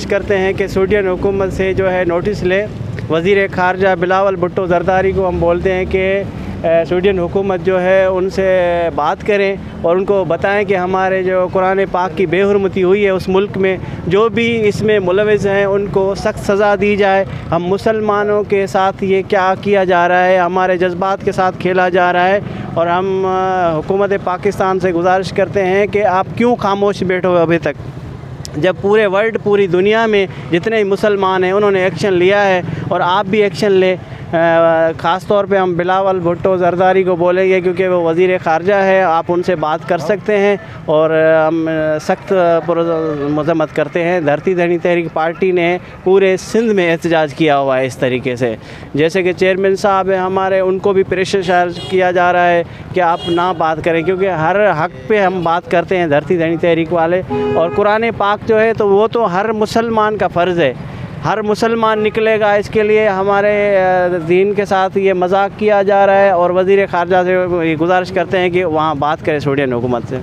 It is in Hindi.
करते हैं कि सऊदीयन हुकूमत से जो है नोटिस ले। वज़ीर ख़ारजा बिलावल भुट्टो ज़रदारी को हम बोलते हैं कि सऊदीयन हुकूमत जो है उनसे बात करें और उनको बताएं कि हमारे जो कुरान पाक की बेहुरमती हुई है उस मुल्क में, जो भी इसमें मुलविस हैं उनको सख्त सज़ा दी जाए। हम मुसलमानों के साथ ये क्या किया जा रहा है, हमारे जज्बात के साथ खेला जा रहा है। और हम हुकूमत पाकिस्तान से गुजारिश करते हैं कि आप क्यों खामोश बैठे हो अभी तक, जब पूरे वर्ल्ड, पूरी दुनिया में जितने मुसलमान हैं उन्होंने एक्शन लिया है और आप भी एक्शन लें। ख़ास तौर पे हम बिलावल भुट्टो ज़रदारी को बोलेंगे क्योंकि वो वज़ीर ख़ारजा है, आप उनसे बात कर सकते हैं। और हम सख्त मज़म्मत करते हैं। धरती धनी तहरीक पार्टी ने पूरे सिंध में एहतजाज किया हुआ है इस तरीके से, जैसे कि चेयरमैन साहब हैं हमारे, उनको भी प्रेशर किया जा रहा है कि आप ना बात करें, क्योंकि हर हक़ पे हम बात करते हैं धरती धनी तहरीक वाले। और कुरान पाक जो है तो वो तो हर मुसलमान का फ़र्ज़ है, हर मुसलमान निकलेगा। इसके लिए हमारे दीन के साथ ये मजाक किया जा रहा है और वज़ीर ख़ारजा से गुजारिश करते हैं कि वहाँ बात करें सऊदीयन हुकूमत से।